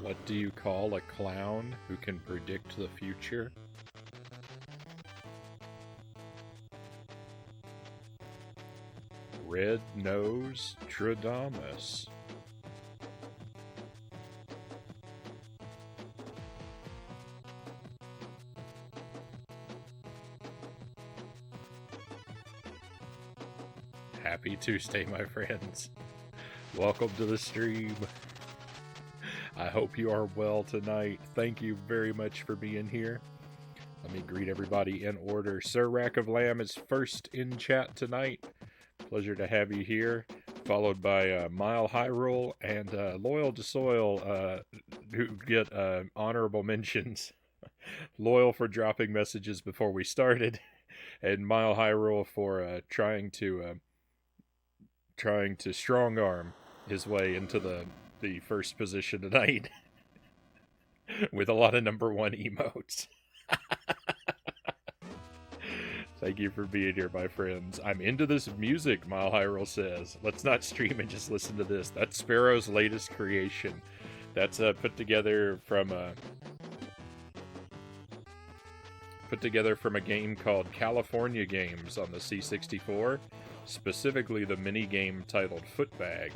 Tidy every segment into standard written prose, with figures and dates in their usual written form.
What do you call a clown who can predict the future? Red Nose Tradamus. Happy Tuesday, my friends. Welcome to the stream. I hope you are well tonight. Thank you very much for being here. Let me greet everybody in order. Sir Rack of Lamb is first in chat tonight. Pleasure to have you here. Followed by Mile Hyrule and Loyal to Soil, who get honorable mentions. Loyal for dropping messages before we started, and Mile Hyrule for trying to strong arm his way into the first position tonight with a lot of number one emotes. Thank you for being here, my friends. I'm into this music, Mile Hyrule says. Let's not stream and just listen to this. That's Sparrow's latest creation. That's put together from a game called California Games on the C64, specifically the mini-game titled Footbag.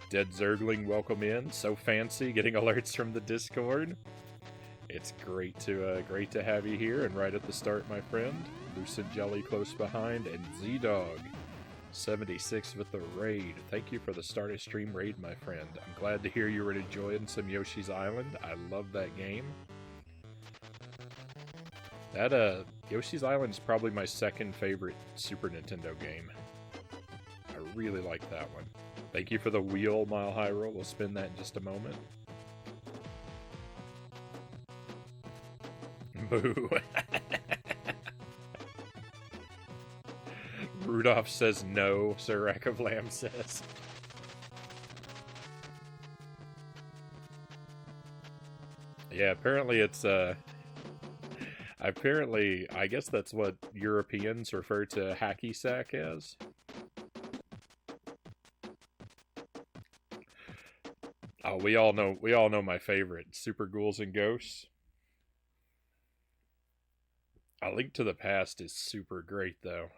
Dead Zergling, welcome in. So fancy, getting alerts from the Discord. It's great to have you here, and right at the start, my friend, Lucid Jelly close behind, and Z-Dog 76 with the raid. Thank you for the start of stream raid, my friend. I'm glad to hear you were enjoying some Yoshi's Island. I love that game. That Yoshi's Island is probably my second favorite Super Nintendo game. I really like that one. Thank you for the wheel, Mile Hyrule. We'll spin that in just a moment. Boo. Rudolph says no, Sir Rack of Lamb says. Yeah, apparently it's, I guess that's what Europeans refer to hacky sack as. Oh, we all know my favorite, Super Ghouls and Ghosts. A Link to the Past is super great, though.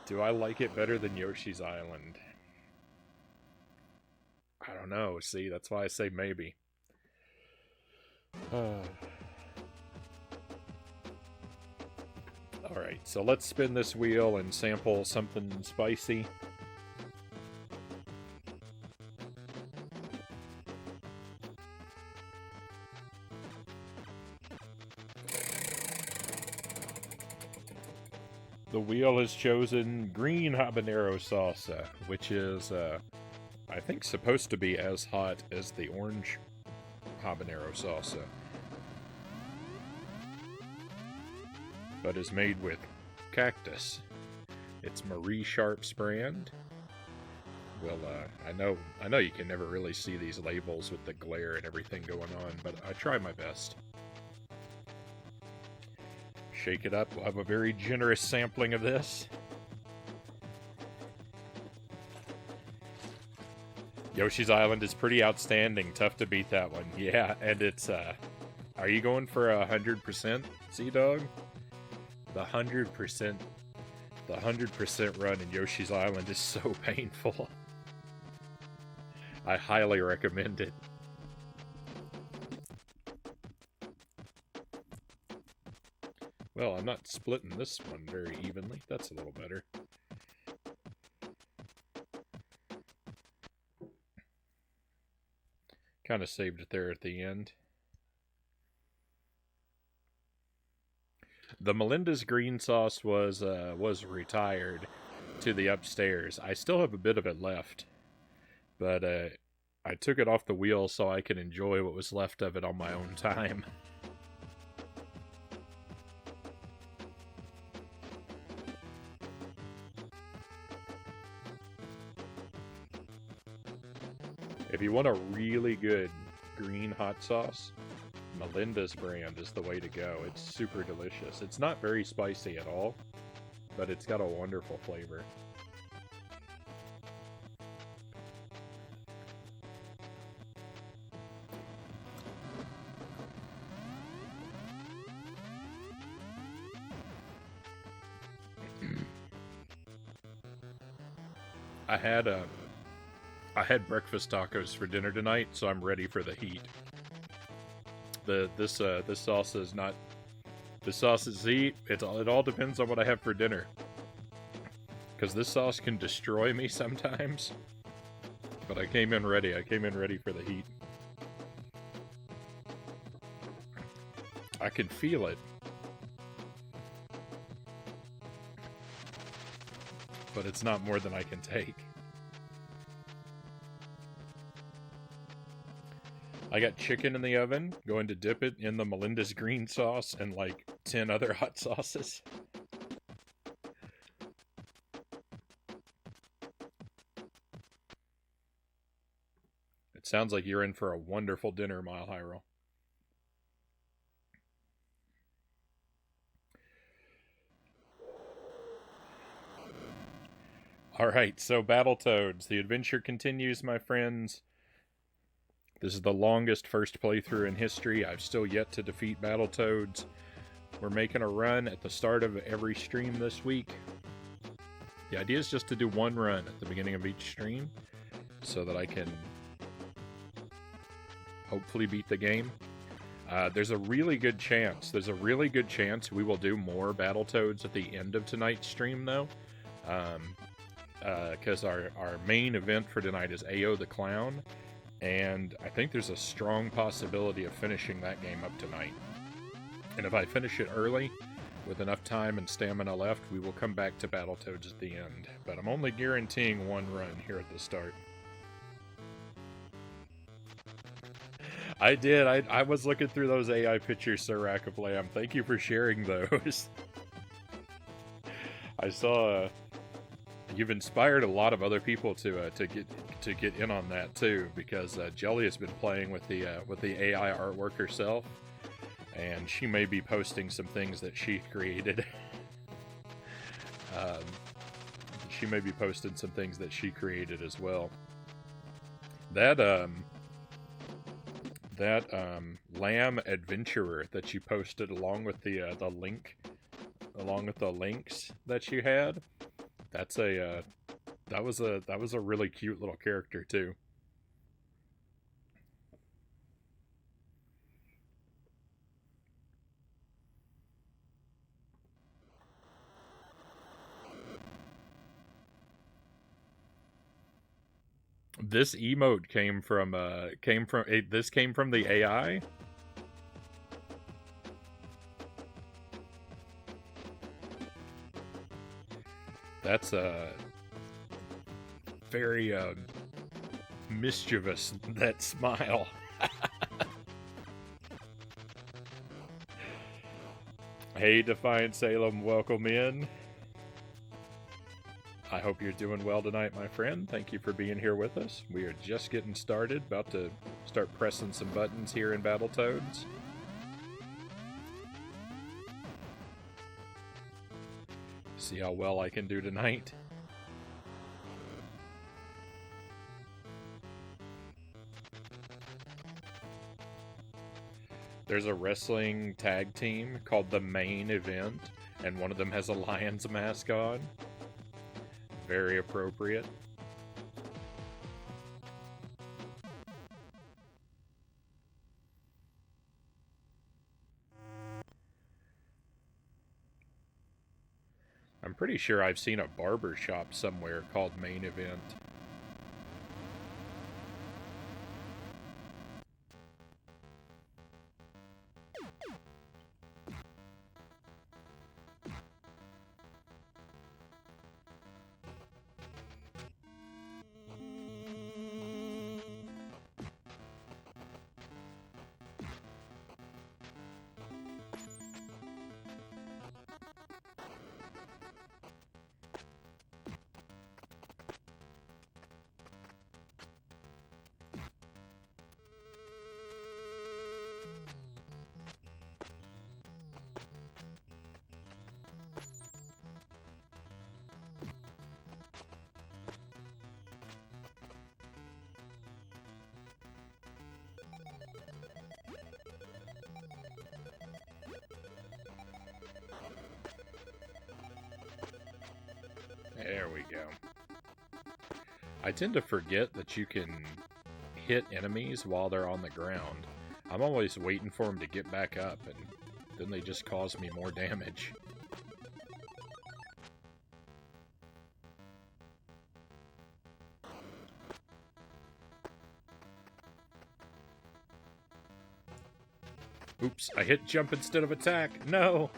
Do I like it better than Yoshi's Island? I don't know. See, that's why I say maybe. Alright, so let's spin this wheel and sample something spicy. The wheel has chosen green habanero salsa, which is, I think, supposed to be as hot as the orange habanero salsa, but is made with cactus. It's Marie Sharp's brand. Well, I know you can never really see these labels with the glare and everything going on, but I try my best. Shake it up. We'll have a very generous sampling of this. Yoshi's Island is pretty outstanding. Tough to beat that one. Yeah, and it's, are you going for 100%, Z-Dog? The 100% run in Yoshi's Island is so painful. I highly recommend it. Well, I'm not splitting this one very evenly. That's a little better. Kind of saved it there at the end. The Melinda's green sauce was retired to the upstairs. I still have a bit of it left, but I took it off the wheel so I could enjoy what was left of it on my own time. If you want a really good green hot sauce, Melinda's brand is the way to go. It's super delicious. It's not very spicy at all, but it's got a wonderful flavor. I had breakfast tacos for dinner tonight, so I'm ready for the heat. This sauce is not. This sauce is heat. It all depends on what I have for dinner. Because this sauce can destroy me sometimes. But I came in ready. I came in ready for the heat. I can feel it. But it's not more than I can take. I got chicken in the oven, going to dip it in the Melinda's green sauce and like 10 other hot sauces. It sounds like you're in for a wonderful dinner, Mile High Roll. Alright, so Battletoads. The adventure continues, my friends. This is the longest first playthrough in history. I've still yet to defeat Battletoads. We're making a run at the start of every stream this week. The idea is just to do one run at the beginning of each stream so that I can hopefully beat the game. There's a really good chance we will do more Battletoads at the end of tonight's stream, though. Because our main event for tonight is AO the Clown, and I think there's a strong possibility of finishing that game up tonight. And if I finish it early, with enough time and stamina left, we will come back to Battletoads at the end. But I'm only guaranteeing one run here at the start. I did. I was looking through those AI pictures, Sir Rack of Lamb. Thank you for sharing those. I saw... You've inspired a lot of other people to get in on that too, because Jelly has been playing with the AI artwork herself, and she may be posting some things that she created. She may be posting some things that she created as well. That Lamb Adventurer that you posted along with the links that you had. That was a really cute little character too. This emote came from the AI. That's very mischievous, that smile. Hey, Defiant Salem, welcome in. I hope you're doing well tonight, my friend. Thank you for being here with us. We are just getting started, about to start pressing some buttons here in Battletoads. See how well I can do tonight. There's a wrestling tag team called the Main Event, and one of them has a lion's mask on. Very appropriate. I'm pretty sure I've seen a barber shop somewhere called Main Event. I tend to forget that you can hit enemies while they're on the ground. I'm always waiting for them to get back up, and then they just cause me more damage. Oops, I hit jump instead of attack. No!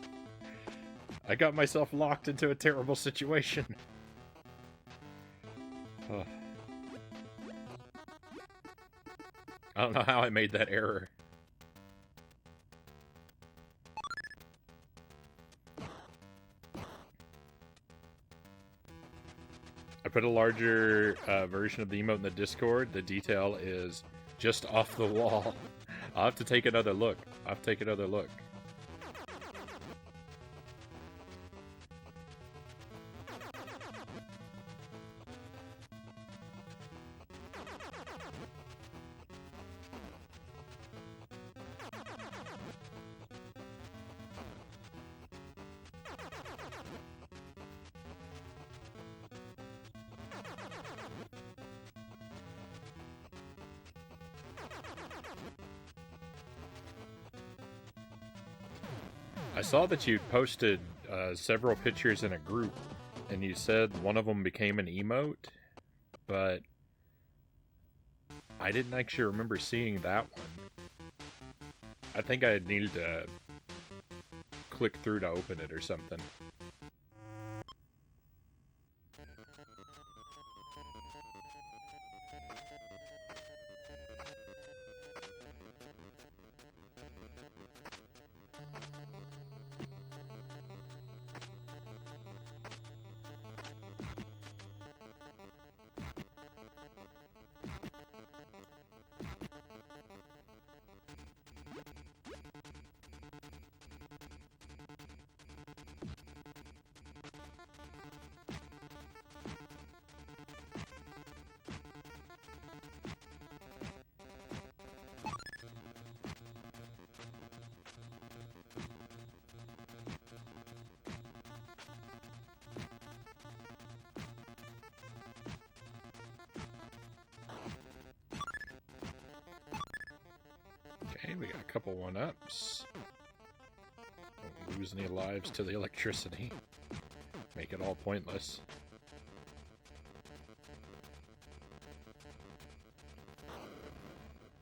I got myself locked into a terrible situation. Oh. I don't know how I made that error. I put a larger version of the emote in the Discord. The detail is just off the wall. I'll have to take another look. I'll have to take another look. I saw that you posted several pictures in a group, and you said one of them became an emote, but I didn't actually remember seeing that one. I think I needed to click through to open it or something. Okay, we got a couple one-ups. Don't lose any lives to the electricity. Make it all pointless.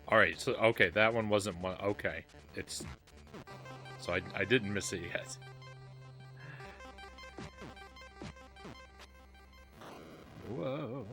Alright, so, okay, that one wasn't one. Okay, it's... So I didn't miss it yet. Whoa.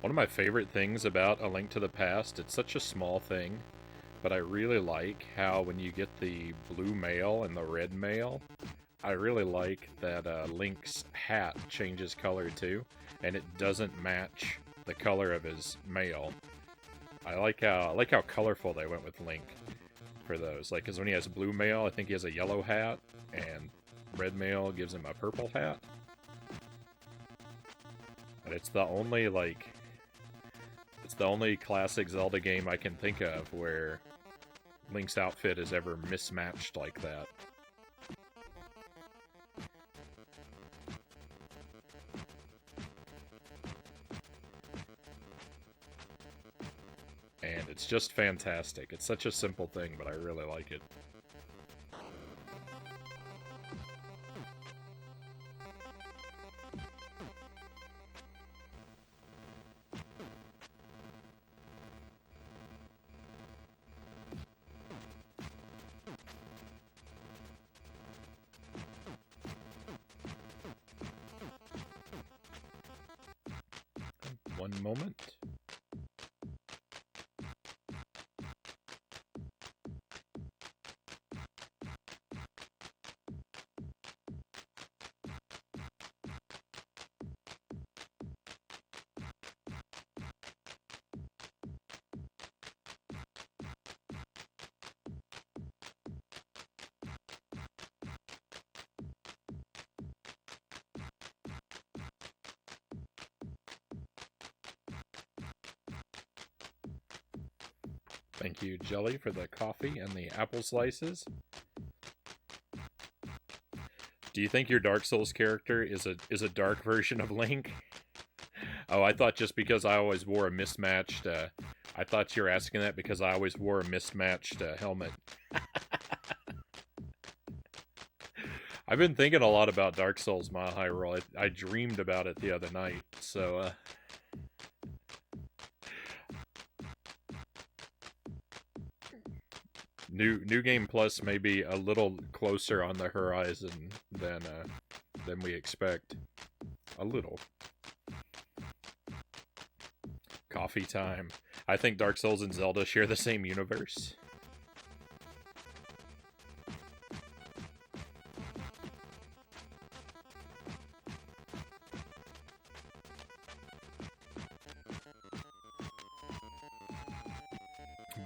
One of my favorite things about A Link to the Past, it's such a small thing, but I really like how when you get the blue mail and the red mail, I really like that Link's hat changes color too, and it doesn't match the color of his mail. I like how colorful they went with Link for those. Like, because when he has blue mail, I think he has a yellow hat, and red mail gives him a purple hat. And it's the only, like... It's the only classic Zelda game I can think of where Link's outfit is ever mismatched like that. And it's just fantastic. It's such a simple thing, but I really like it. One moment. Thank you, Jelly, for the coffee and the apple slices. Do you think your Dark Souls character is a dark version of Link? Oh, I thought just because I always wore a mismatched... I thought you were asking that because I always wore a mismatched helmet. I've been thinking a lot about Dark Souls Mile High Roll. I dreamed about it the other night, so... New Game Plus may be a little closer on the horizon than we expect. A little. Coffee time. I think Dark Souls and Zelda share the same universe.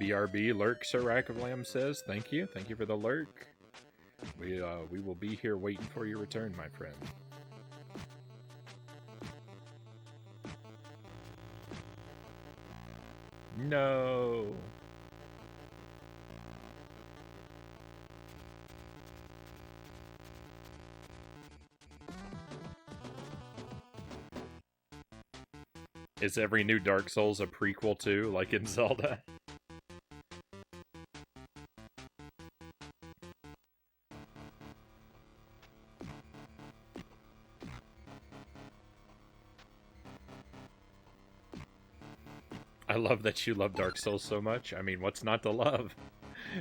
BRB lurk, Sir Rack of Lamb says. Thank you for the lurk. We will be here waiting for your return, my friend. No. Is every new Dark Souls a prequel too, like in Zelda? I love that you love Dark Souls so much. I mean, what's not to love?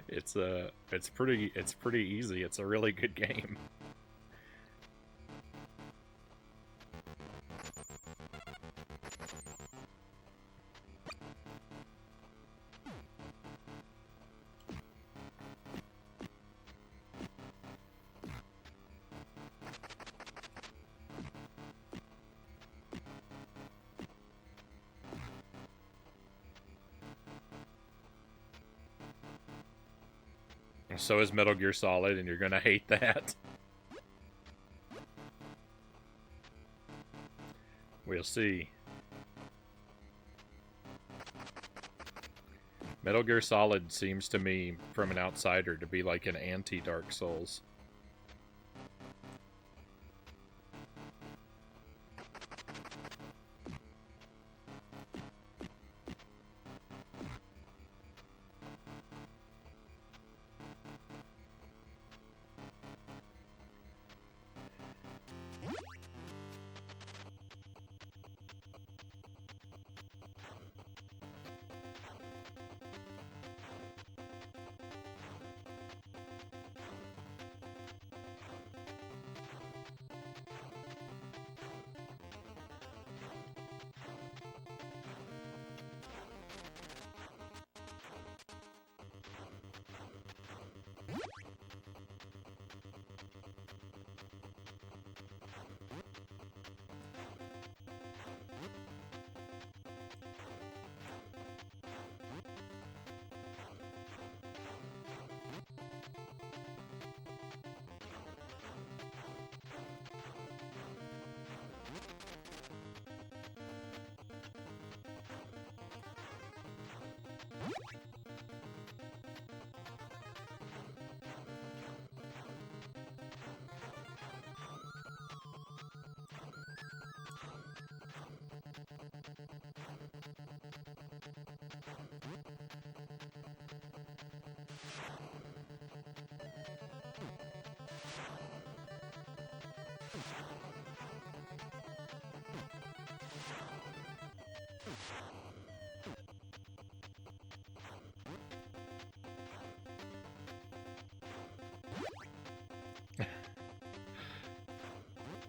It's pretty easy. It's a really good game. So is Metal Gear Solid, and you're gonna hate that. We'll see. Metal Gear Solid seems to me, from an outsider, to be like an anti-Dark Souls.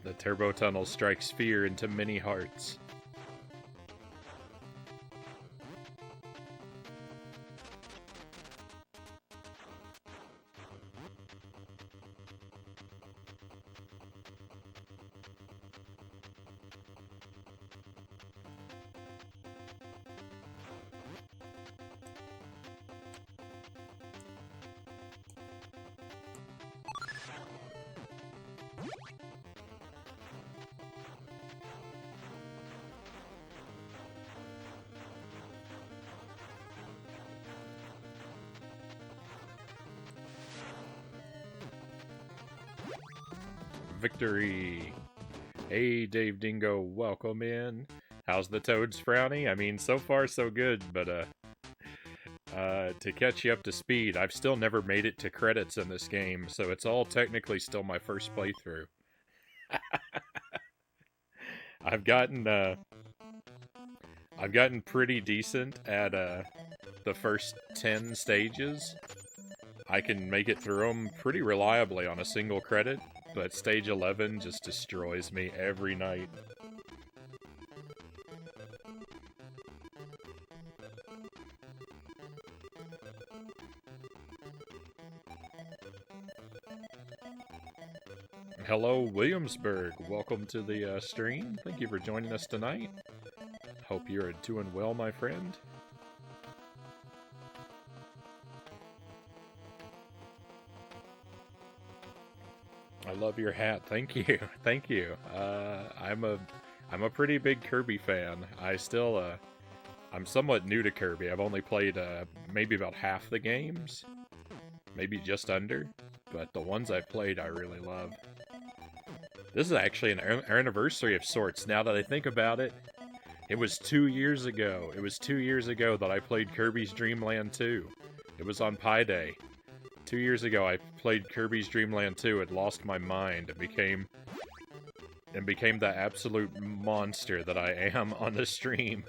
The turbo tunnel strikes fear into many hearts. victory. Hey, Dave Dingo, welcome in. How's the Toads, Frownie? I mean, so far so good, but to catch you up to speed, I've still never made it to credits in this game, so it's all technically still my first playthrough. I've gotten pretty decent at the first 10 stages. I can make it through them pretty reliably on a single credit, but stage 11 just destroys me every night. Hello, Williamsburg. Welcome to the stream. Thank you for joining us tonight. Hope you're doing well, my friend. I love your hat. Thank you. Thank you. I'm a pretty big Kirby fan. I'm somewhat new to Kirby. I've only played maybe about half the games, maybe just under, but the ones I've played I really love. This is actually an anniversary of sorts, now that I think about it. It was 2 years ago. It was 2 years ago that I played Kirby's Dream Land 2. It was on Pi Day. 2 years ago I played Kirby's Dream Land 2 and lost my mind and became the absolute monster that I am on the stream.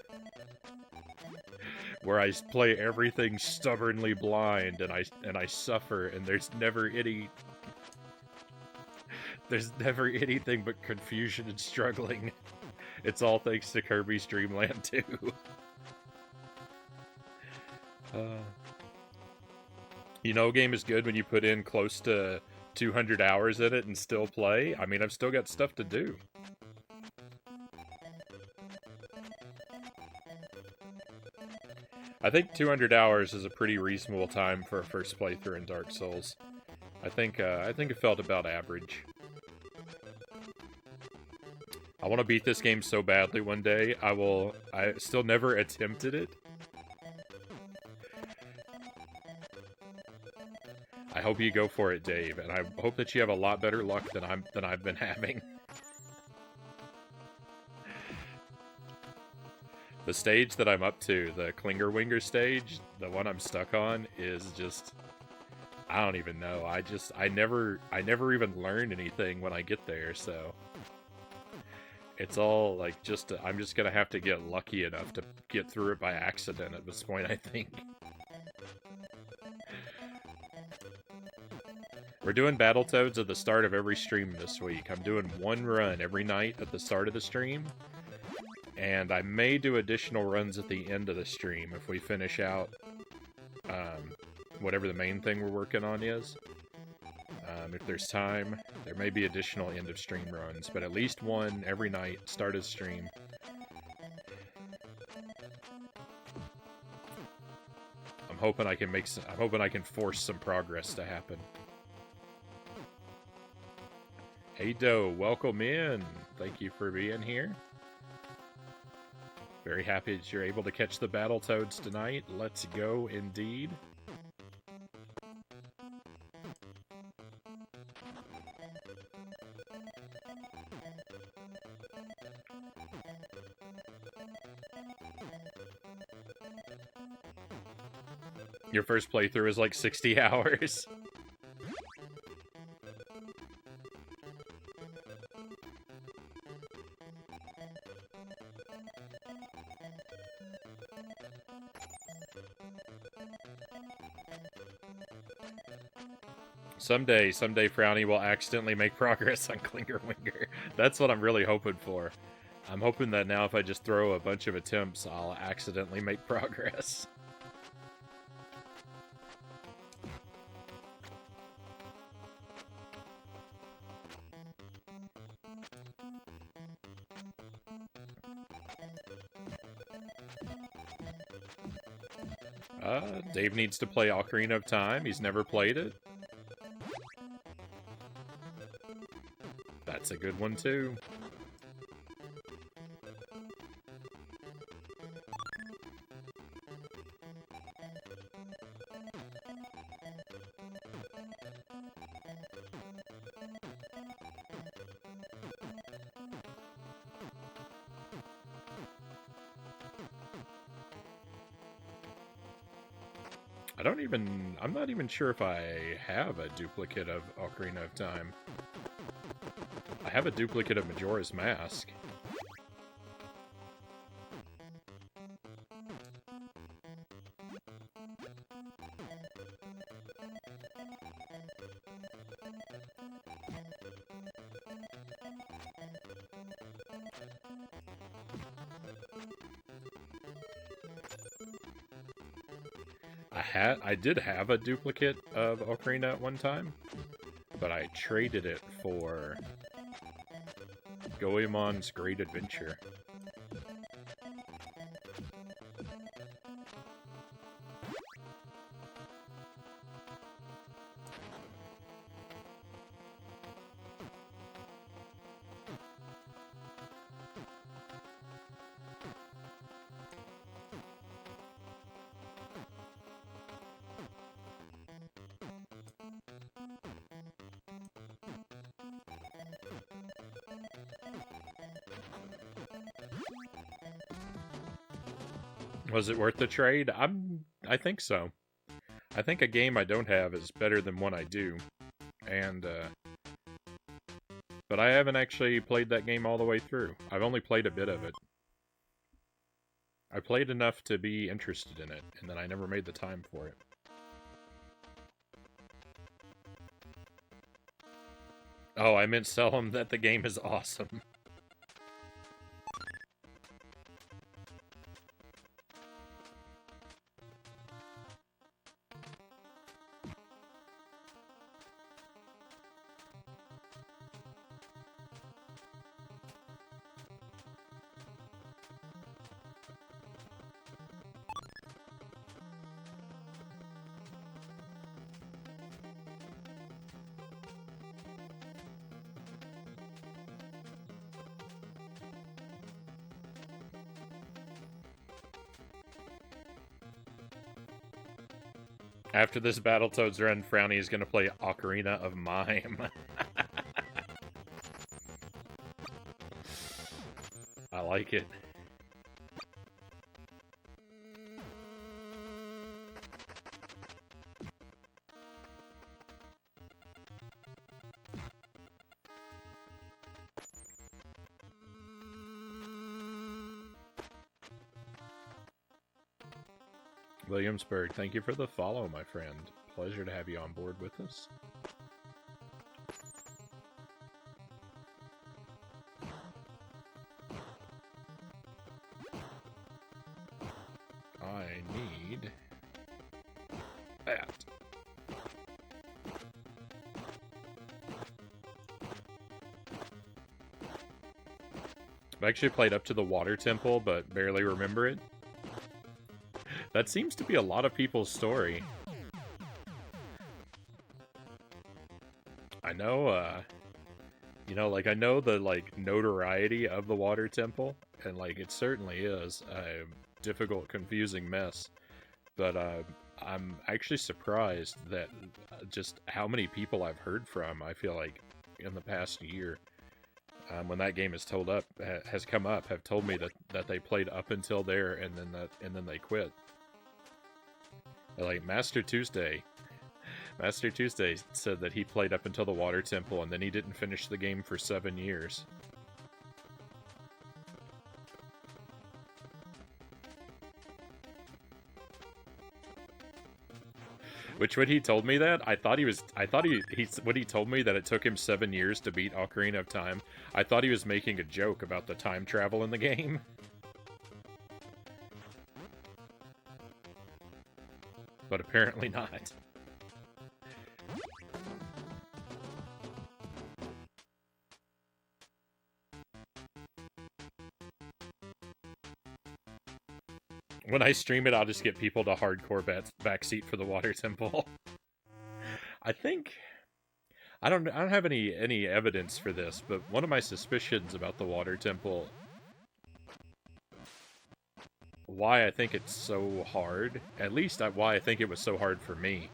Where I play everything stubbornly blind and I suffer, and there's never anything but confusion and struggling. It's all thanks to Kirby's Dream Land 2. You know, a game is good when you put in close to 200 hours in it and still play. I mean, I've still got stuff to do. I think 200 hours is a pretty reasonable time for a first playthrough in Dark Souls. I think it felt about average. I want to beat this game so badly one day. I still never attempted it. I hope you go for it, Dave, and I hope that you have a lot better luck than I've been having. The stage that I'm up to, the Klinger Winger stage, the one I'm stuck on, is just, I don't even know. I never even learn anything when I get there, so it's all like I'm just gonna have to get lucky enough to get through it by accident at this point, I think. We're doing Battletoads at the start of every stream this week. I'm doing one run every night at the start of the stream. And I may do additional runs at the end of the stream if we finish out whatever the main thing we're working on is. If there's time, there may be additional end of stream runs, but at least one every night, start of stream. I'm hoping I can force some progress to happen. Hey Doe, welcome in. Thank you for being here. Very happy that you're able to catch the Battletoads tonight. Let's go, indeed. Your first playthrough is like 60 hours. Someday, Frownie will accidentally make progress on Klinger Winger. That's what I'm really hoping for. I'm hoping that now if I just throw a bunch of attempts, I'll accidentally make progress. Dave needs to play Ocarina of Time. He's never played it. That's a good one, too. I'm not even sure if I have a duplicate of Ocarina of Time. I have a duplicate of Majora's Mask. I did have a duplicate of Ocarina at one time, but I traded it for Goemon's Great Adventure. Was it worth the trade? I think so. I think a game I don't have is better than one I do. And, but I haven't actually played that game all the way through. I've only played a bit of it. I played enough to be interested in it, and then I never made the time for it. Oh, I meant tell him that the game is awesome. After this Battletoads run, Frownie is going to play Ocarina of Mime. I like it. Williamsburg, thank you for the follow, my friend. Pleasure to have you on board with us. I need that. I've actually played up to the water temple, but barely remember it. That seems to be a lot of people's story. I know, you know, like, I know the, like, notoriety of the water temple, and, like, it certainly is a difficult, confusing mess, but, I'm actually surprised that just how many people I've heard from, I feel like, in the past year, when that game has come up, have told me that they played up until there, and then they quit. Like, Master Tuesday said that he played up until the water temple, and then he didn't finish the game for 7 years. Which, when he told me that, when he told me that it took him 7 years to beat Ocarina of Time, I thought he was making a joke about the time travel in the game. But apparently not. When I stream it, I'll just get people to hardcore backseat for the water temple. I think I don't have any evidence for this, but one of my suspicions about the water temple, why I think it's so hard, at least why I think it was so hard for me,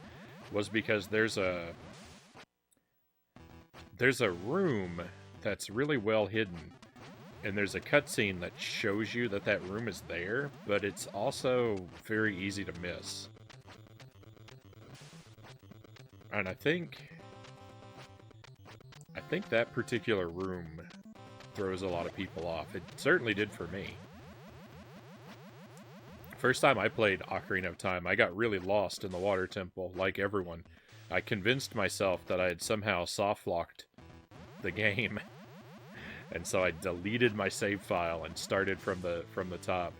was because there's a room that's really well hidden, and there's a cutscene that shows you that room is there, but it's also very easy to miss. And I think that particular room throws a lot of people off. It certainly did for me. First time I played Ocarina of Time, I got really lost in the water temple, like everyone. I convinced myself that I had somehow soft-locked the game, and so I deleted my save file and started from the top.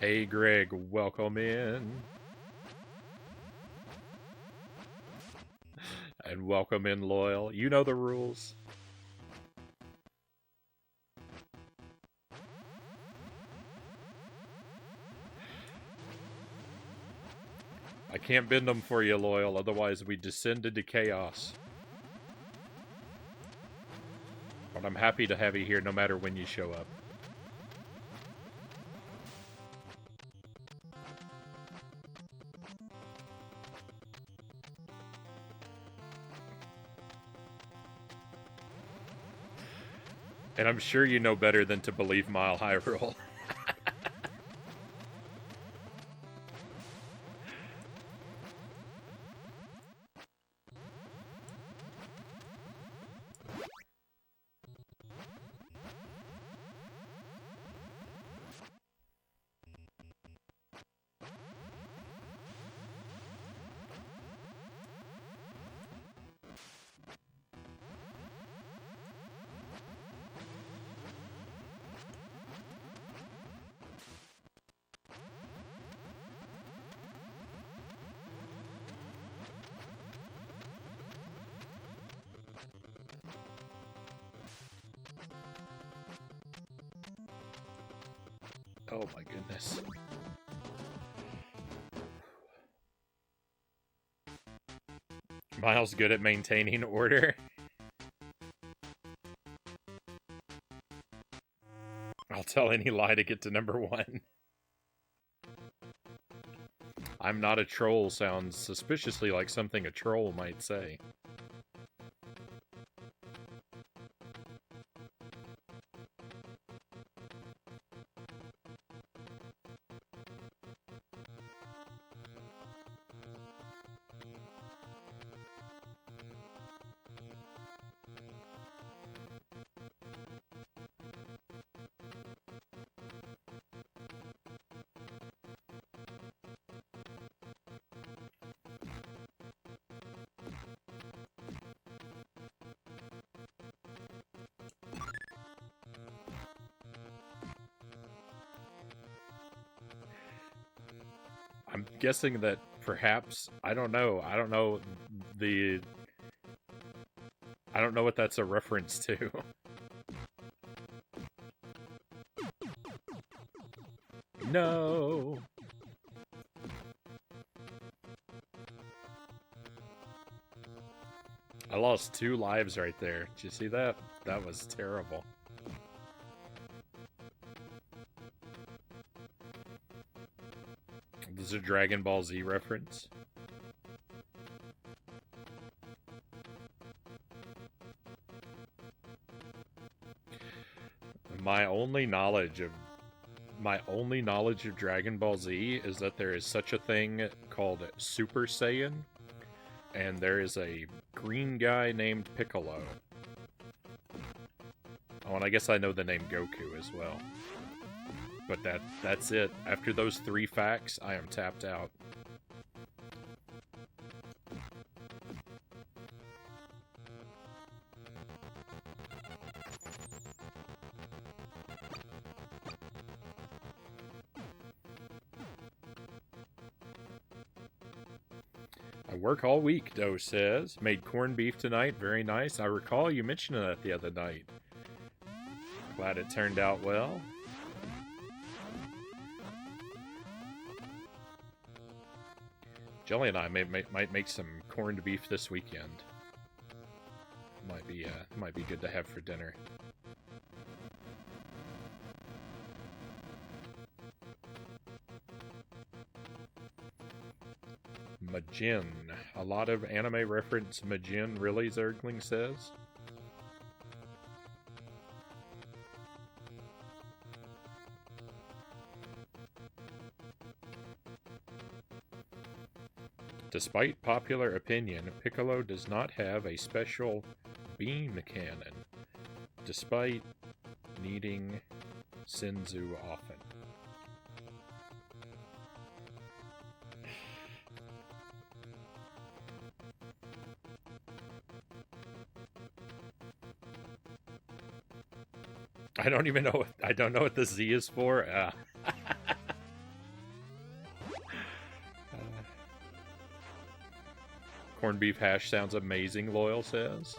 Hey Greg, welcome in. And welcome in, Loyal. You know the rules. I can't bend them for you, Loyal, otherwise we descend into chaos. But I'm happy to have you here no matter when you show up. And I'm sure you know better than to believe Mile High Rule. Oh my goodness. Miles good at maintaining order. I'll tell any lie to get to number 1. I'm not a troll sounds suspiciously like something a troll might say. I'm guessing that perhaps, I don't know what that's a reference to. No! I lost 2 lives right there. Did you see that? That was terrible. This is a Dragon Ball Z reference. My only knowledge of Dragon Ball Z is that there is such a thing called Super Saiyan, and there is a green guy named Piccolo. Oh, and I guess I know the name Goku as well. But that's it. After those 3 facts, I am tapped out. I work all week, Doe says. Made corned beef tonight. Very nice. I recall you mentioning that the other night. Glad it turned out well. Jelly and I might make some corned beef this weekend. Might be good to have for dinner. Majin. A lot of anime reference Majin, really, Zergling says. Despite popular opinion, Piccolo does not have a special beam cannon, despite needing Senzu often. I don't even know. I don't know what the Z is for. Corned beef hash sounds amazing, Loyal says.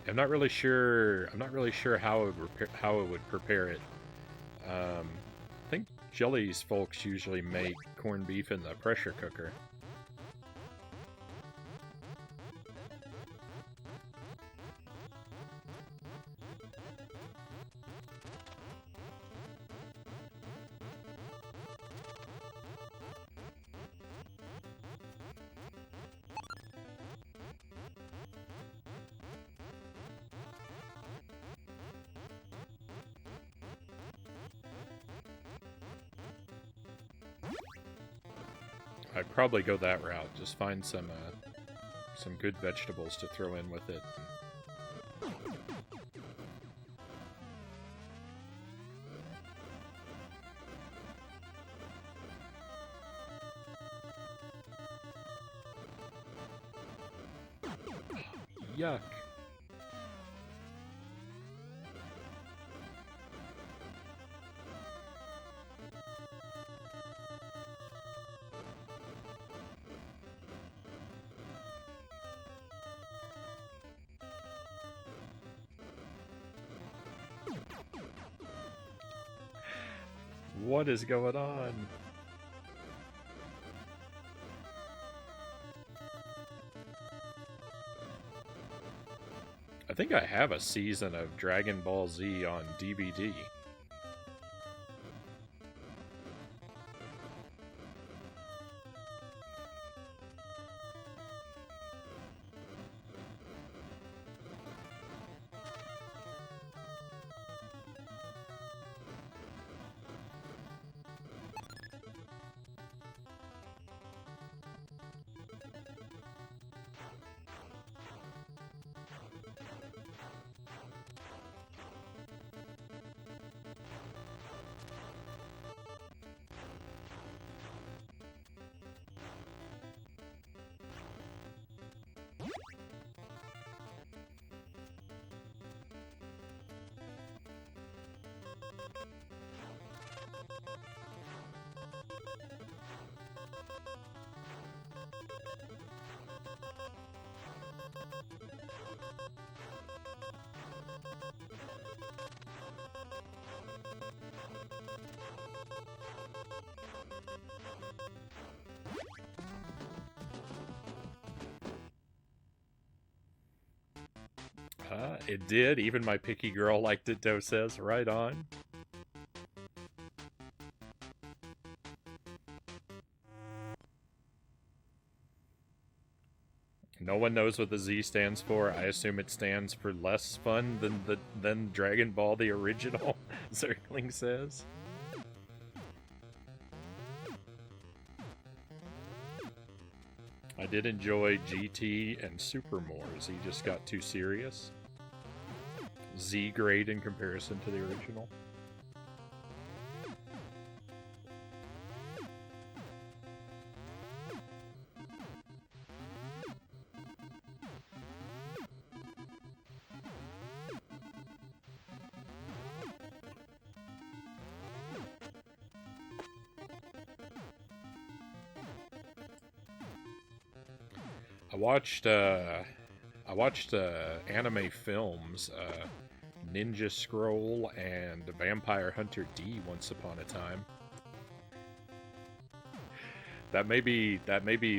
I'm not really sure how it would prepare it. I think Jelly's folks usually make corned beef in the pressure cooker. I'd probably go that route. Just find some good vegetables to throw in with it. Yuck. What is going on? I think I have a season of Dragon Ball Z on DVD. It did. Even my picky girl liked it, Doe says. Right on. No one knows what the Z stands for. I assume it stands for less fun than Dragon Ball the original, Zergling says. I did enjoy GT and Super more. Z just got too serious. Z grade in comparison to the original. I watched anime films, Ninja Scroll and Vampire Hunter D once upon a time. That may be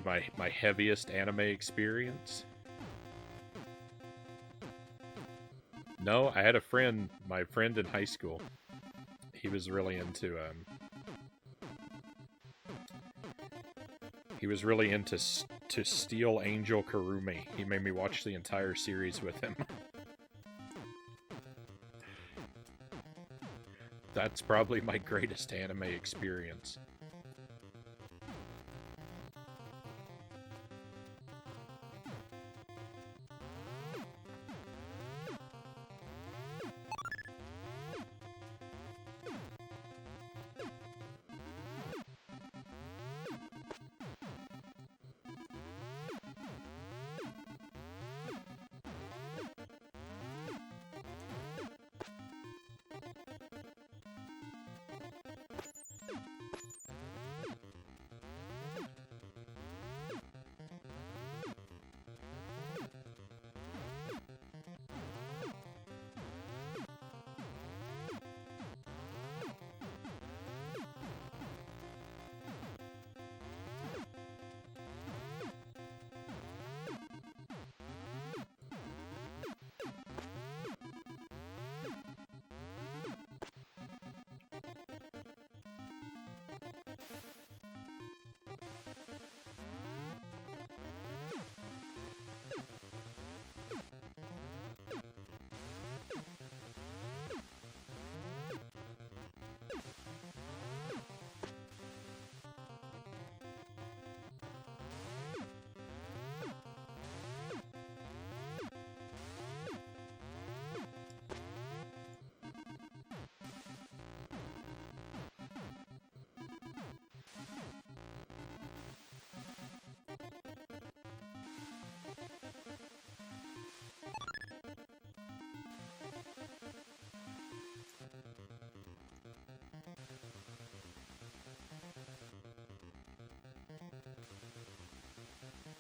my heaviest anime experience. No, I had a friend, my friend in high school. He was really into to Steel Angel Karumi. He made me watch the entire series with him. That's probably my greatest anime experience.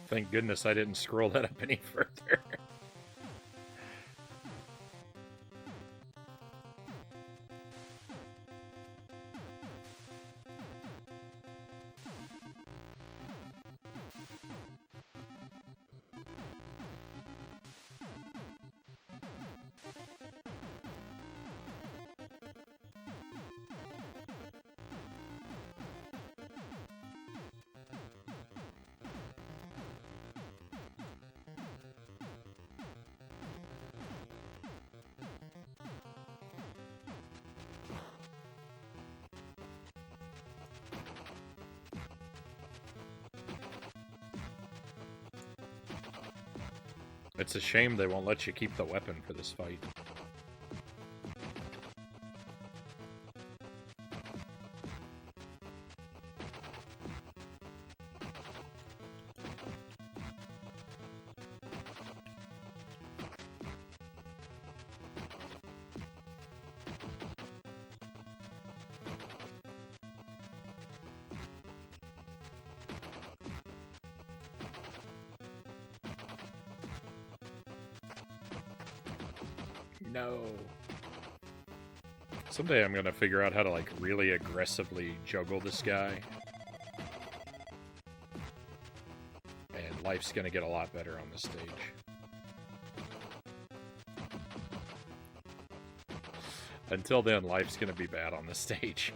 Thank goodness I didn't scroll that up any further. It's a shame they won't let you keep the weapon for this fight. No. Someday I'm gonna figure out how to, like, really aggressively juggle this guy. And life's gonna get a lot better on the stage. Until then, life's gonna be bad on the stage.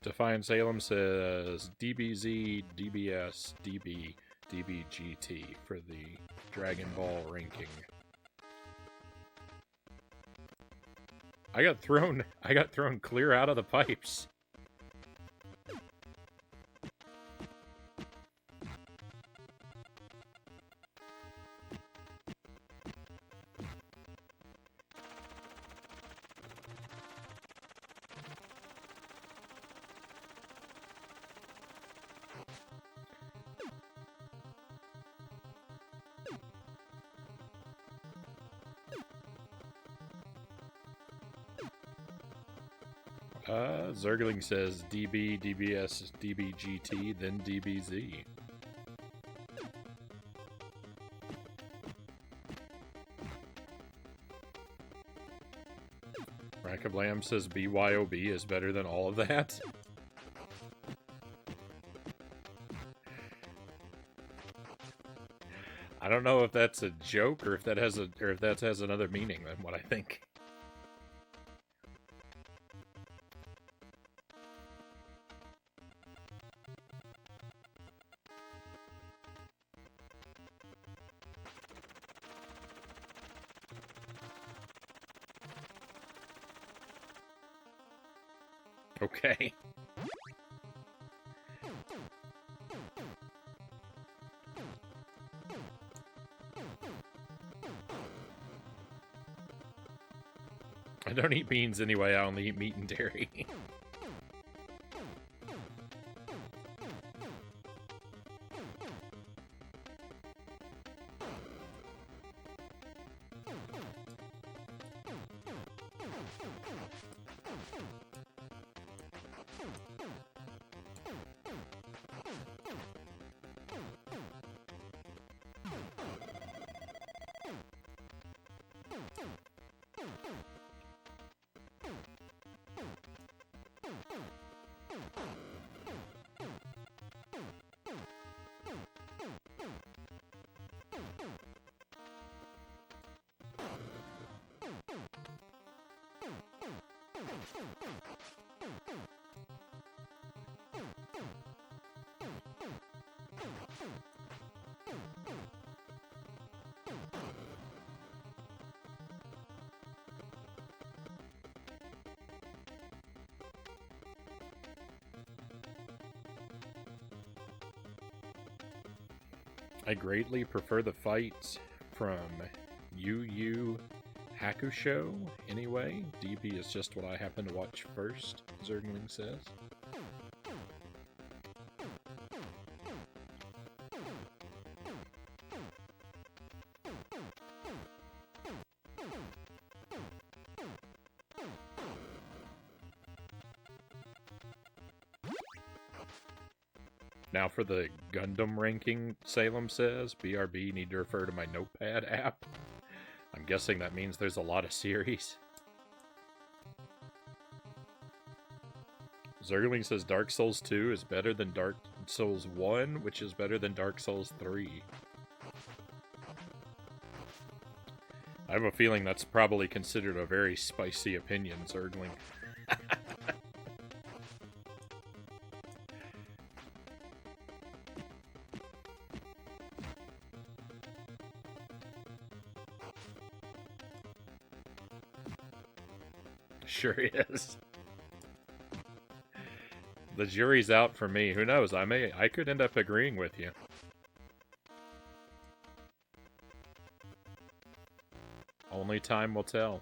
Defiant Salem says DBZ, DBS, DB, DBGT for the Dragon Ball ranking. I got thrown clear out of the pipes. Zergling says DB, DBS, DBGT, then DBZ. Rackablam says BYOB is better than all of that. I don't know if that's a joke or if that has another meaning than what I think. Okay. I don't eat beans anyway, I only eat meat and dairy. I greatly prefer the fights from Yu Yu Hakusho. Anyway, DB is just what I happen to watch first, Zergling says. Now for the Gundam ranking, Salem says, BRB need to refer to my notepad app. I'm guessing that means there's a lot of series. Zergling says Dark Souls 2 is better than Dark Souls 1, which is better than Dark Souls 3. I have a feeling that's probably considered a very spicy opinion, Zergling. Sure is. The jury's out for me. Who knows? I could end up agreeing with you. Only time will tell.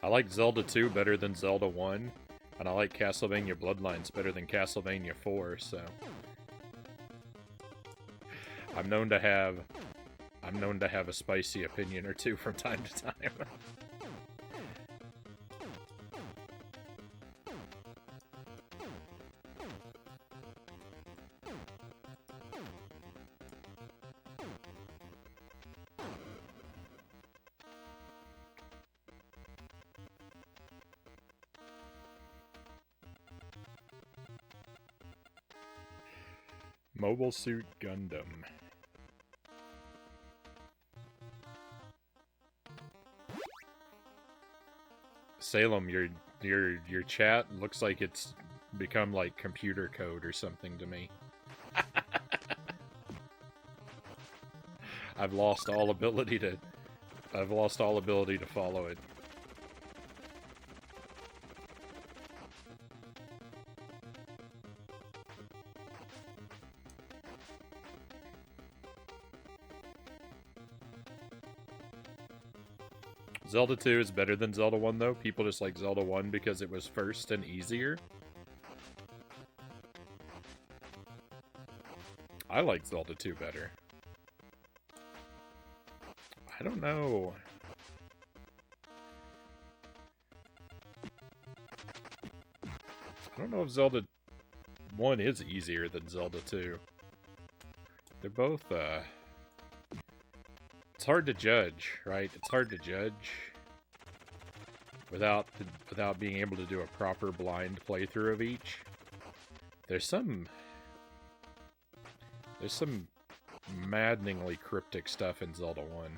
I like Zelda 2 better than Zelda 1, and I like Castlevania Bloodlines better than Castlevania 4, so I'm known to have a spicy opinion or two from time to time. Mobile Suit Gundam. Salem, your chat looks like it's become like computer code or something to me. I've lost all ability to follow it. Zelda 2 is better than Zelda 1, though. People just like Zelda 1 because it was first and easier. I like Zelda 2 better. I don't know. I don't know if Zelda 1 is easier than Zelda 2. They're both, it's hard to judge, right? It's hard to judge without being able to do a proper blind playthrough of each. There's some maddeningly cryptic stuff in Zelda 1.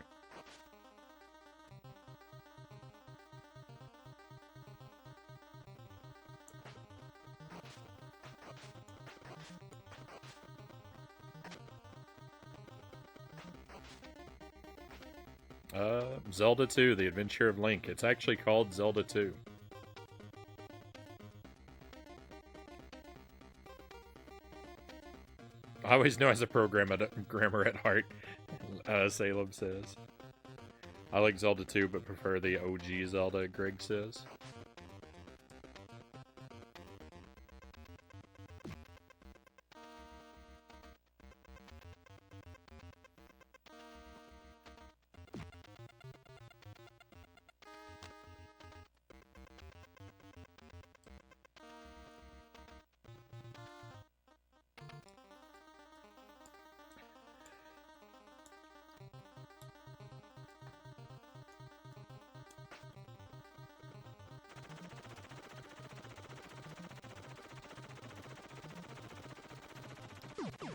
Zelda 2, The Adventure of Link. It's actually called Zelda 2. I always know as a grammar at heart, Salem says. I like Zelda 2, but prefer the OG Zelda, Greg says.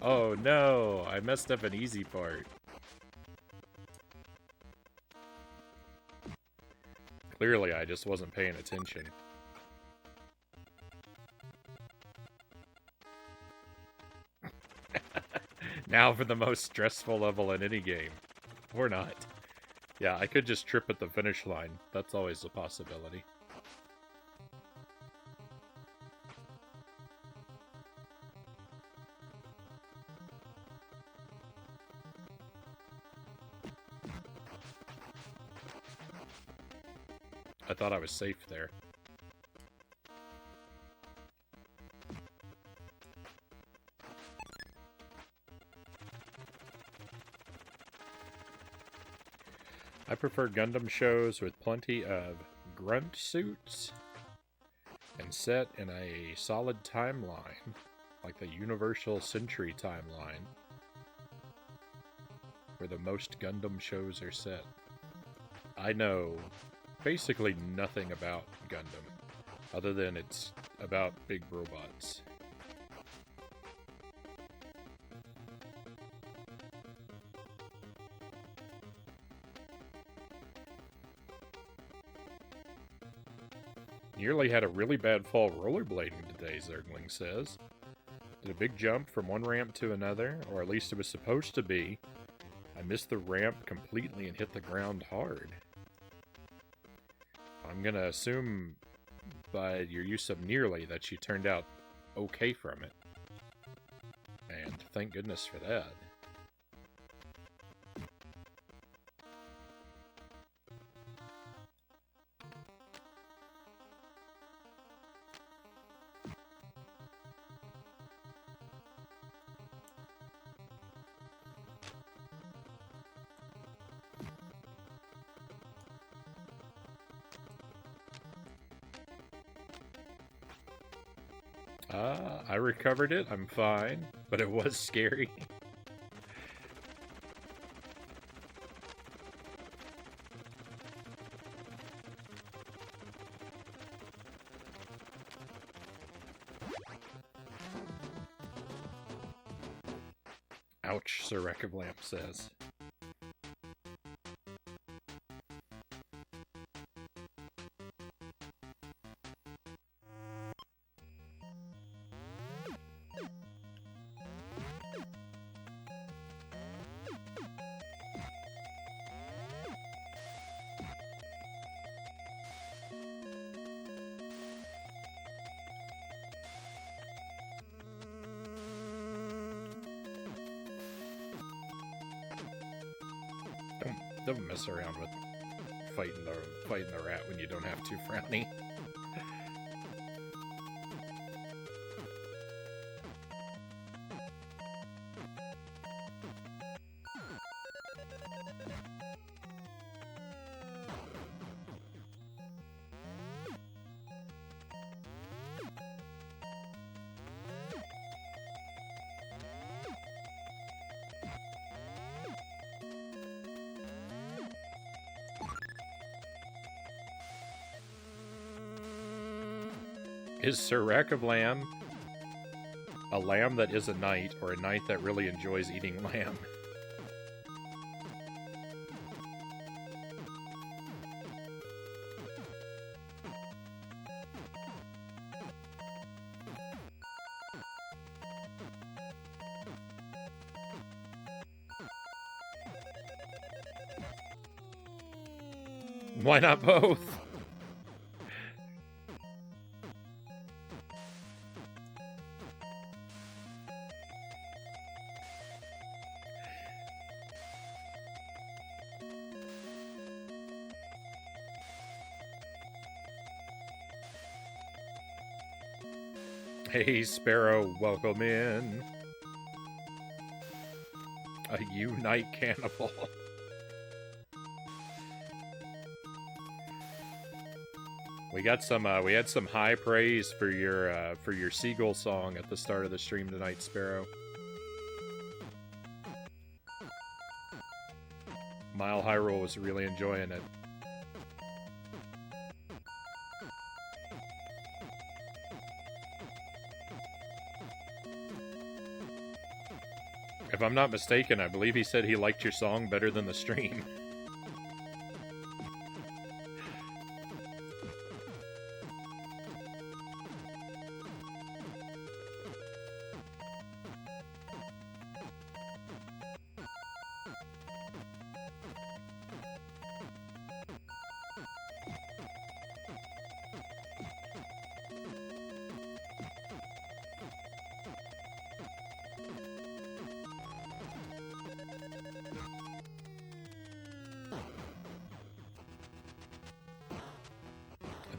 Oh no, I messed up an easy part. Clearly, I just wasn't paying attention. Now for the most stressful level in any game. Or not. Yeah, I could just trip at the finish line. That's always a possibility. I thought I was safe there. I prefer Gundam shows with plenty of grunt suits and set in a solid timeline, like the Universal Century timeline, where the most Gundam shows are set. I know basically nothing about Gundam, other than it's about big robots. Nearly had a really bad fall rollerblading today, Zergling says. Did a big jump from one ramp to another, or at least it was supposed to be. I missed the ramp completely and hit the ground hard. I'm gonna assume by your use of nearly that you turned out okay from it. And thank goodness for that. I recovered it. I'm fine, but it was scary. Ouch, Sir Recoglamp says. Don't mess around with fighting the rat when you don't have to, Frownie. Is Sir Recoglamp a lamb that is a knight, or a knight that really enjoys eating lamb? Why not both? Hey, Sparrow, welcome in. A Unite cannibal. We got some. We had some high praise for your seagull song at the start of the stream tonight, Sparrow. Mile Hyrule was really enjoying it. If I'm not mistaken, I believe he said he liked your song better than the stream.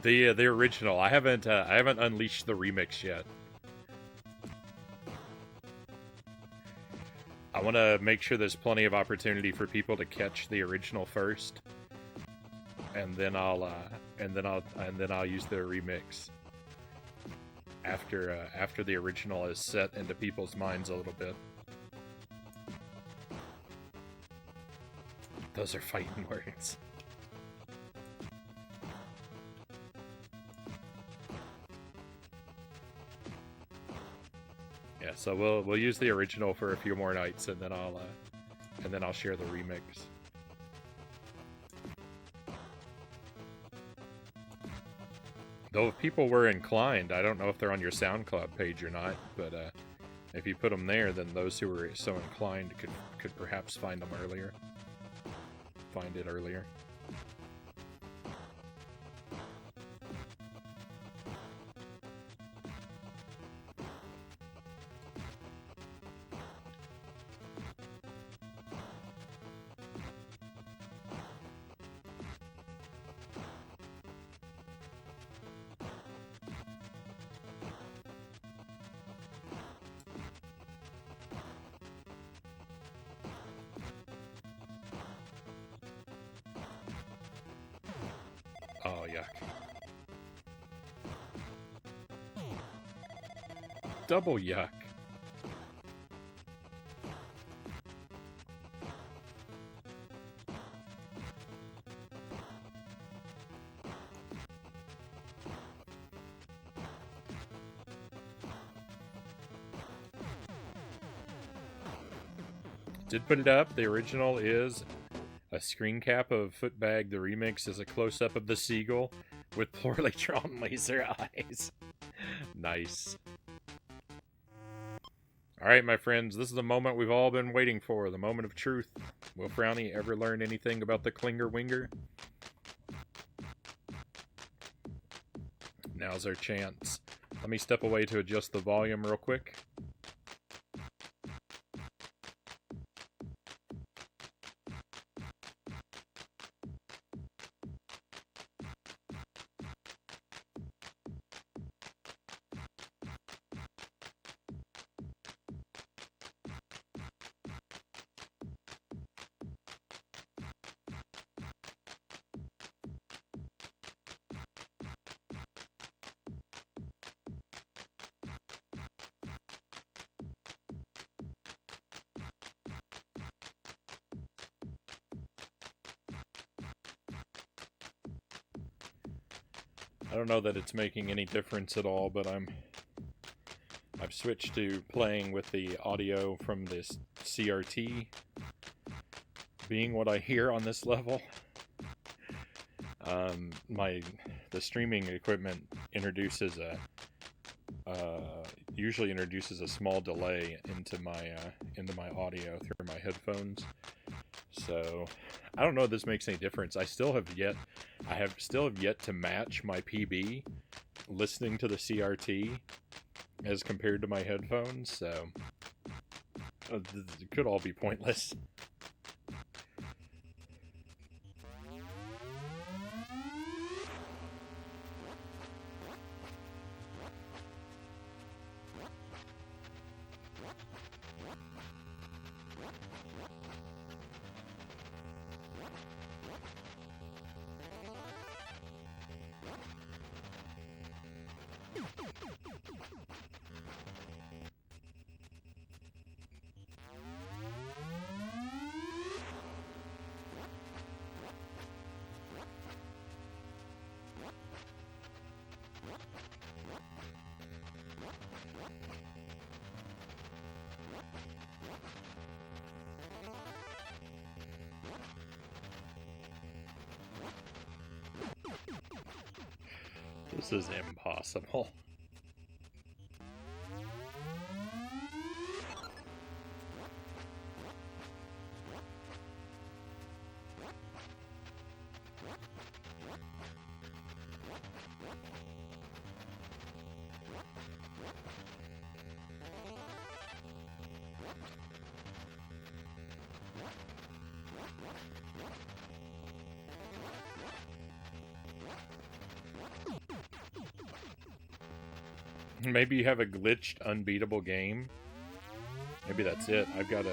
The original. I haven't unleashed the remix yet. I want to make sure there's plenty of opportunity for people to catch the original first, and then I'll use the remix after the original is set into people's minds a little bit. Those are fighting words. Yeah, so we'll use the original for a few more nights, and then I'll share the remix. Though if people were inclined, I don't know if they're on your SoundCloud page or not, but if you put them there, then those who were so inclined could perhaps find it earlier. Oh, yuck. Double yuck. Did put it up. The original is a screen cap of Footbag. The remix is a close-up of the seagull with poorly drawn laser eyes. Nice. Alright, my friends, this is the moment we've all been waiting for, the moment of truth. Will Frownie ever learn anything about the Klinger Winger? Now's our chance. Let me step away to adjust the volume real quick. I don't know that it's making any difference at all, but I've switched to playing with the audio from this CRT being what I hear on this level. The streaming equipment usually introduces a small delay into my audio through my headphones. So I don't know if this makes any difference. I have still yet to match my PB listening to the CRT as compared to my headphones, so it could all be pointless. This is impossible. Maybe you have a glitched, unbeatable game. Maybe that's it. I've got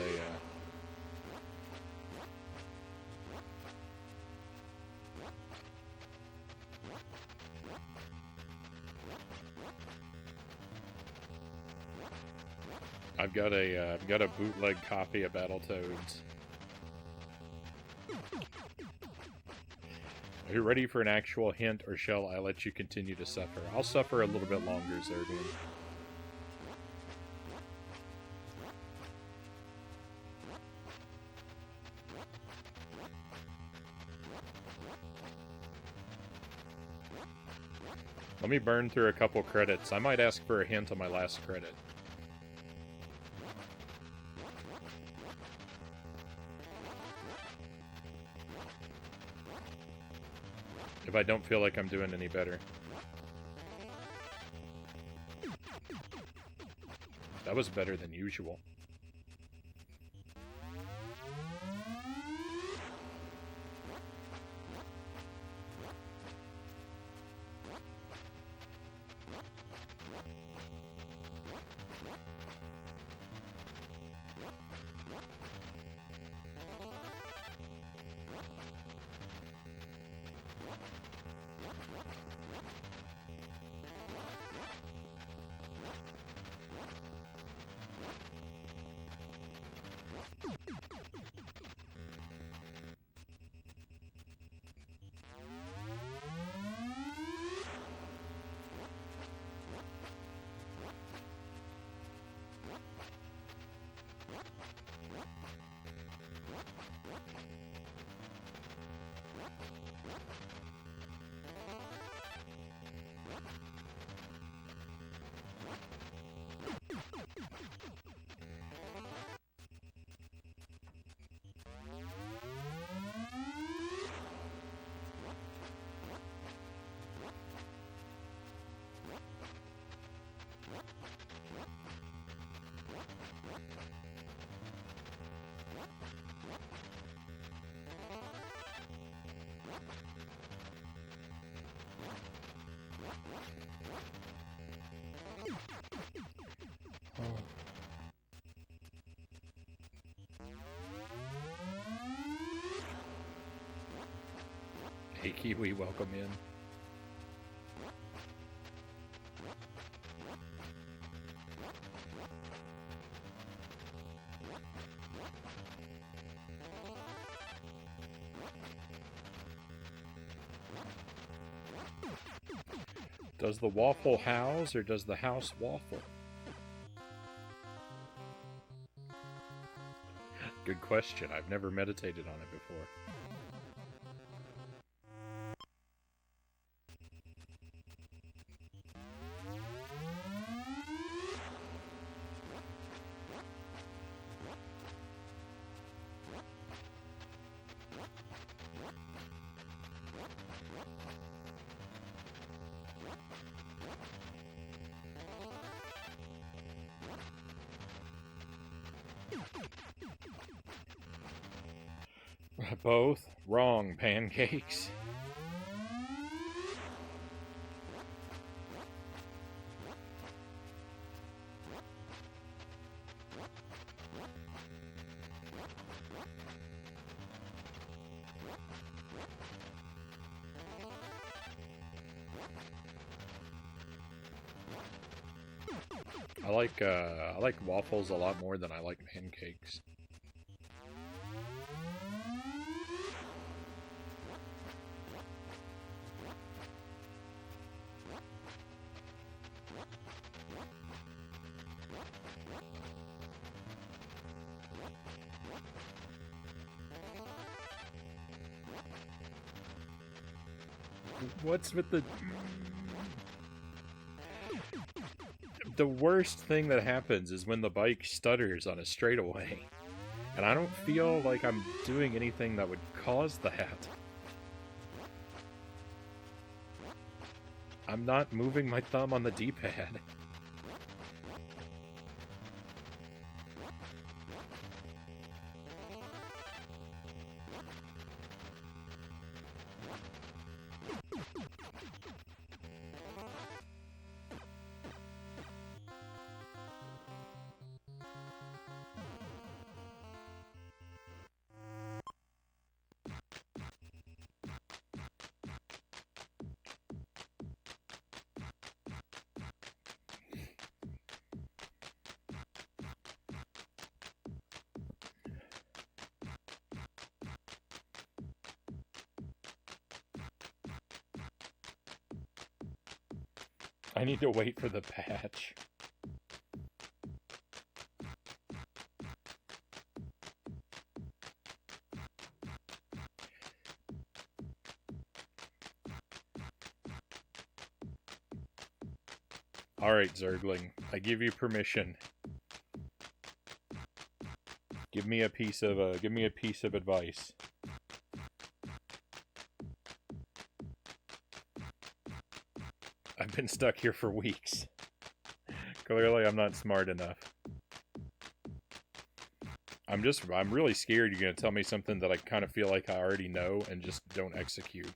a bootleg copy of Battletoads. Are you ready for an actual hint, or shall I let you continue to suffer? I'll suffer a little bit longer, Zerglin. Let me burn through a couple credits. I might ask for a hint on my last credit. If I don't feel like I'm doing any better. That was better than usual. Hey Kiwi, welcome in. Does the waffle house or does the house waffle? Good question. I've never meditated on it before. Both. Wrong, pancakes. I like waffles a lot more than I like pancakes. What's with the worst thing that happens is when the bike stutters on a straightaway. And I don't feel like I'm doing anything that would cause that. I'm not moving my thumb on the D-pad. I need to wait for the patch. Alright, Zergling, I give you permission. Give me a piece of advice. I've been stuck here for weeks. Clearly I'm not smart enough. I'm really scared you're gonna tell me something that I kind of feel like I already know and just don't execute.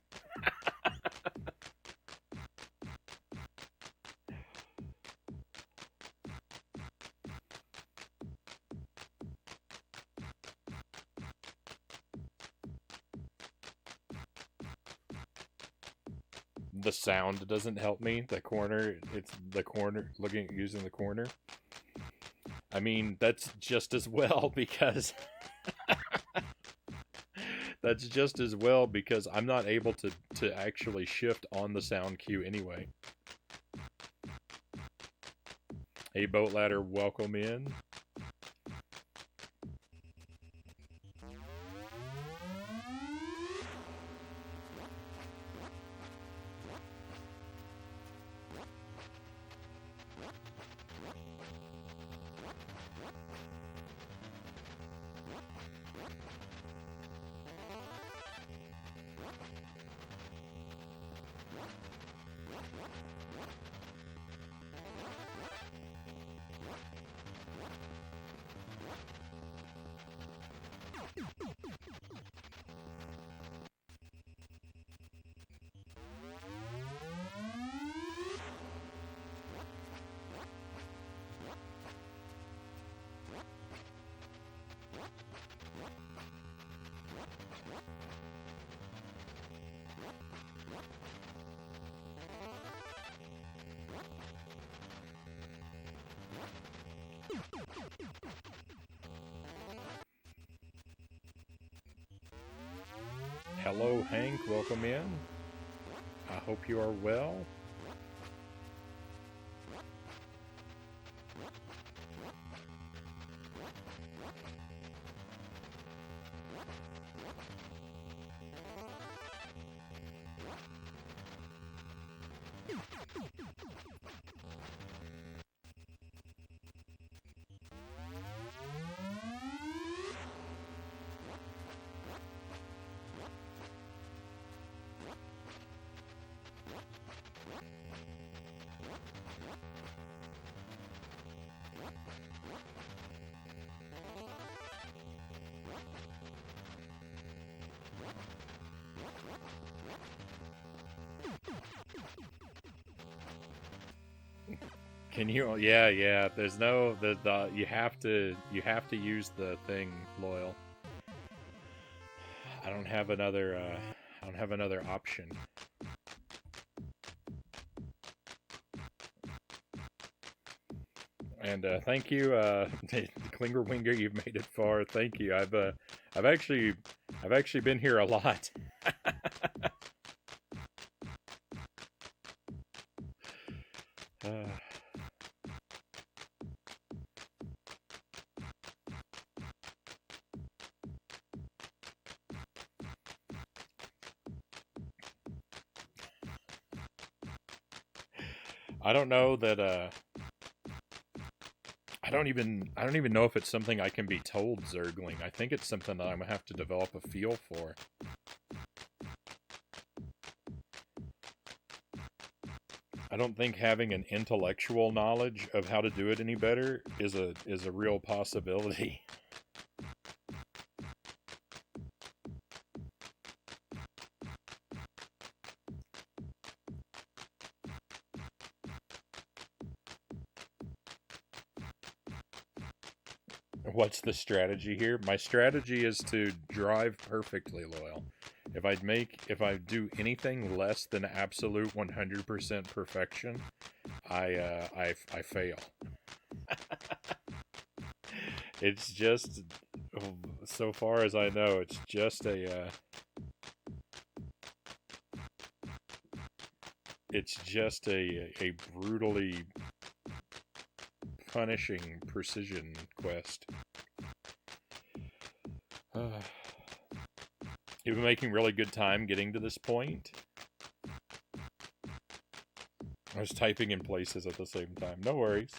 The sound doesn't help me. The corner, it's the corner, using the corner. I mean, that's just as well because that's just as well because I'm not able to actually shift on the sound cue anyway. Hey, Boat Ladder, welcome in. Hello, Hank. Welcome in. I hope you are well. Can you? Yeah, yeah. There's no the you have to use the thing, Loyal. I don't have another option. And thank you, Klinger Winger. You've made it far. Thank you. I've actually been here a lot. I don't know that. I don't even know if it's something I can be told Zergling. I think it's something that I'm gonna have to develop a feel for. I don't think having an intellectual knowledge of how to do it any better is a real possibility. What's the strategy here? My strategy is to drive perfectly, Loyal. If I do anything less than absolute 100% perfection, I fail. It's just, so far as I know, it's just a brutally punishing precision quest. You've been making really good time getting to this point. I was typing in places at the same time. No worries.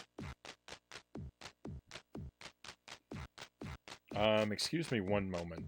Excuse me one moment.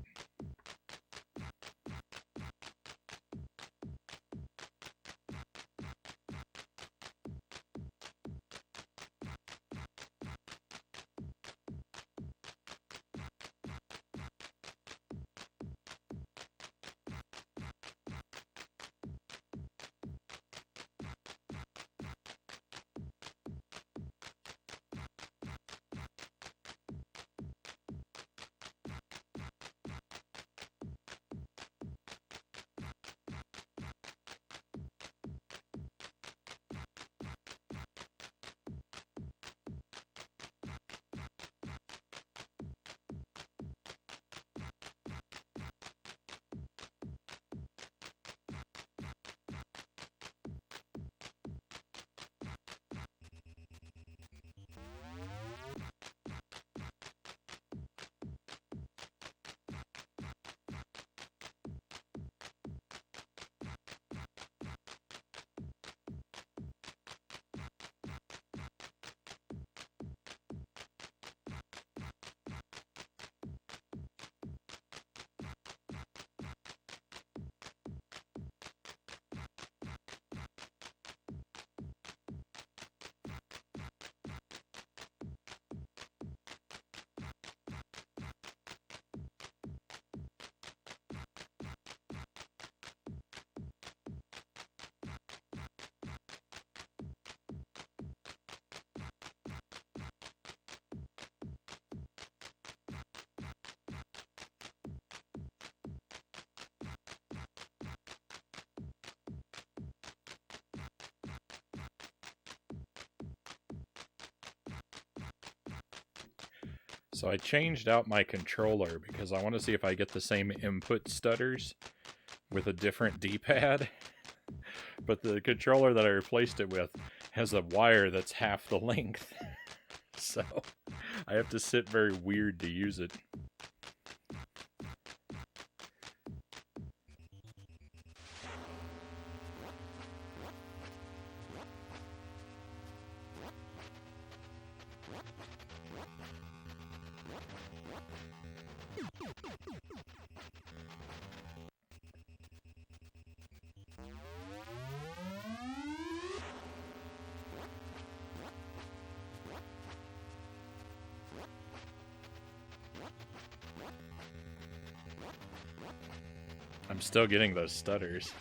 So I changed out my controller because I want to see if I get the same input stutters with a different D-pad, but the controller that I replaced it with has a wire that's half the length. So I have to sit very weird to use it. I'm still getting those stutters.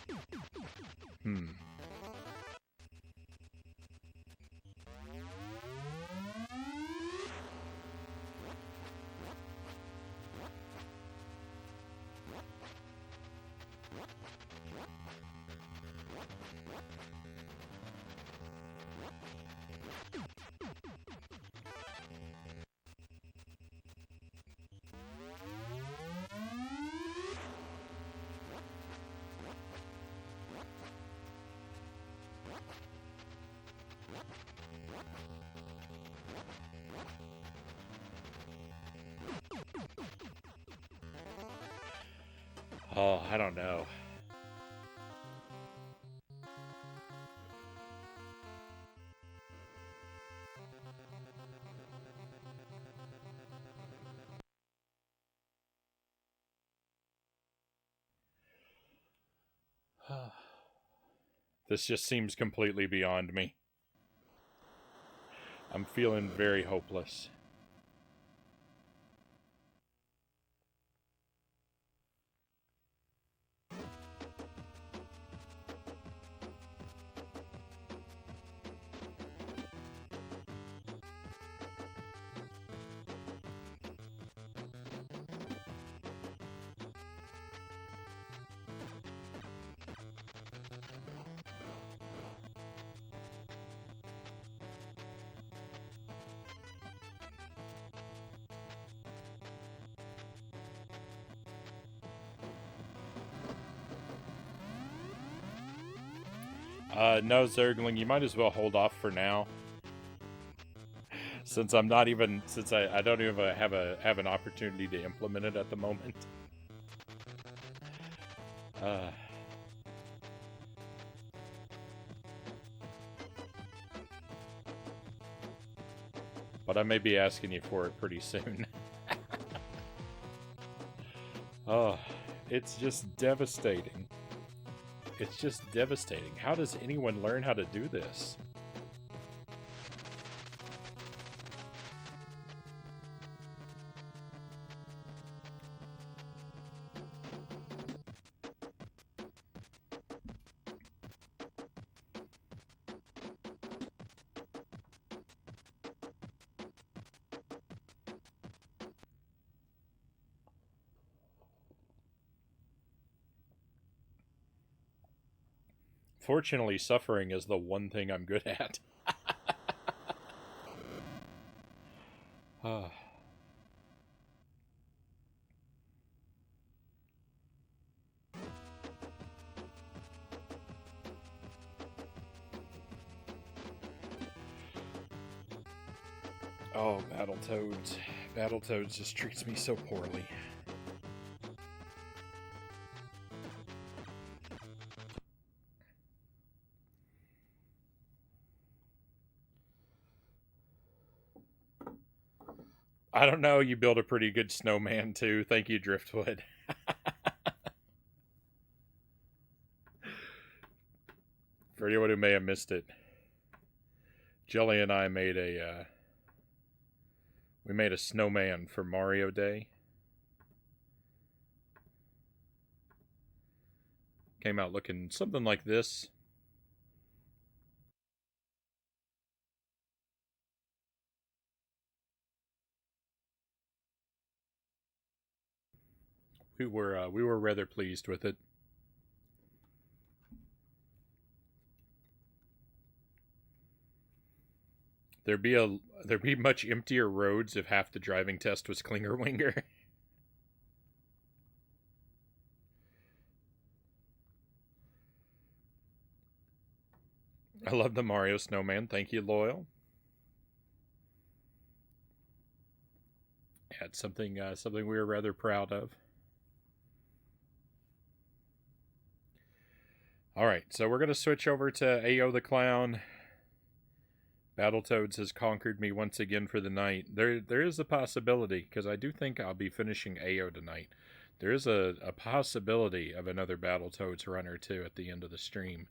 Oh, I don't know. This just seems completely beyond me. I'm feeling very hopeless. No, Zergling, you might as well hold off for now. Since I don't even have an opportunity to implement it at the moment. But I may be asking you for it pretty soon. Oh, it's just devastating. It's just devastating. How does anyone learn how to do this? Fortunately, suffering is the one thing I'm good at. Oh, Battletoads. Battletoads just treats me so poorly. I don't know, you build a pretty good snowman too. Thank you, Driftwood. For anyone who may have missed it, Jelly and I made a snowman for Mario Day. Came out looking something like this. We were rather pleased with it. There'd be much emptier roads if half the driving test was Klingerwinger. I love the Mario Snowman. Thank you, Loyal. Yeah, it's something we were rather proud of. All right, so we're gonna switch over to Ao the Clown. Battletoads has conquered me once again for the night. There is a possibility, because I do think I'll be finishing Ao tonight. There is a possibility of another Battletoads run or two at the end of the stream,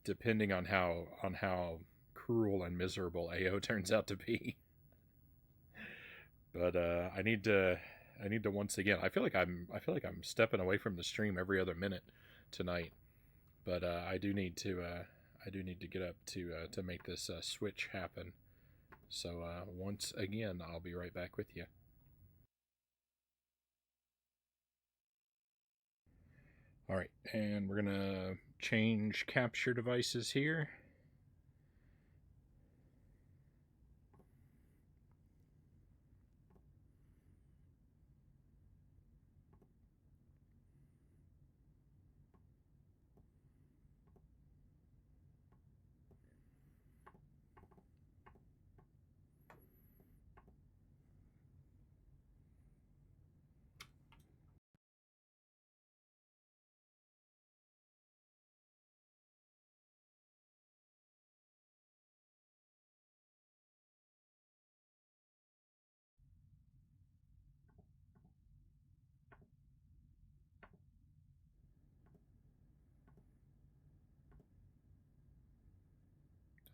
depending on how cruel and miserable Ao turns out to be. But I need to once again. I feel like I'm stepping away from the stream every other minute tonight. But I do need to get up to make this switch happen. So once again, I'll be right back with you. All right, and we're gonna change capture devices here.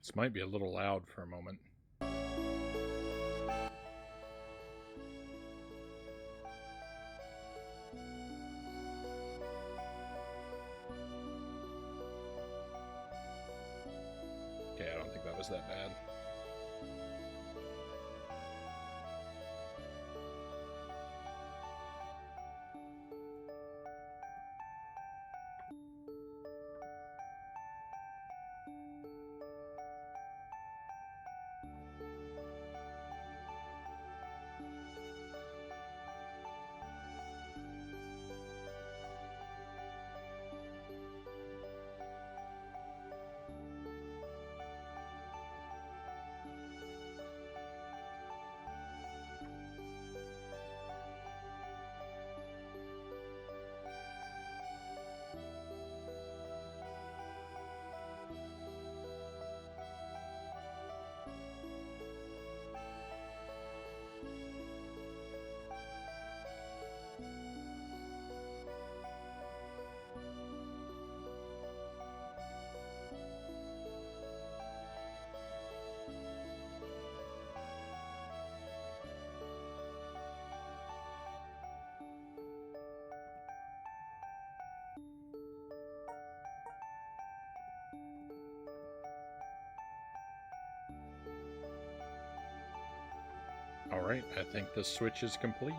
This might be a little loud for a moment. Okay, I don't think that was that bad. All right, I think the switch is complete.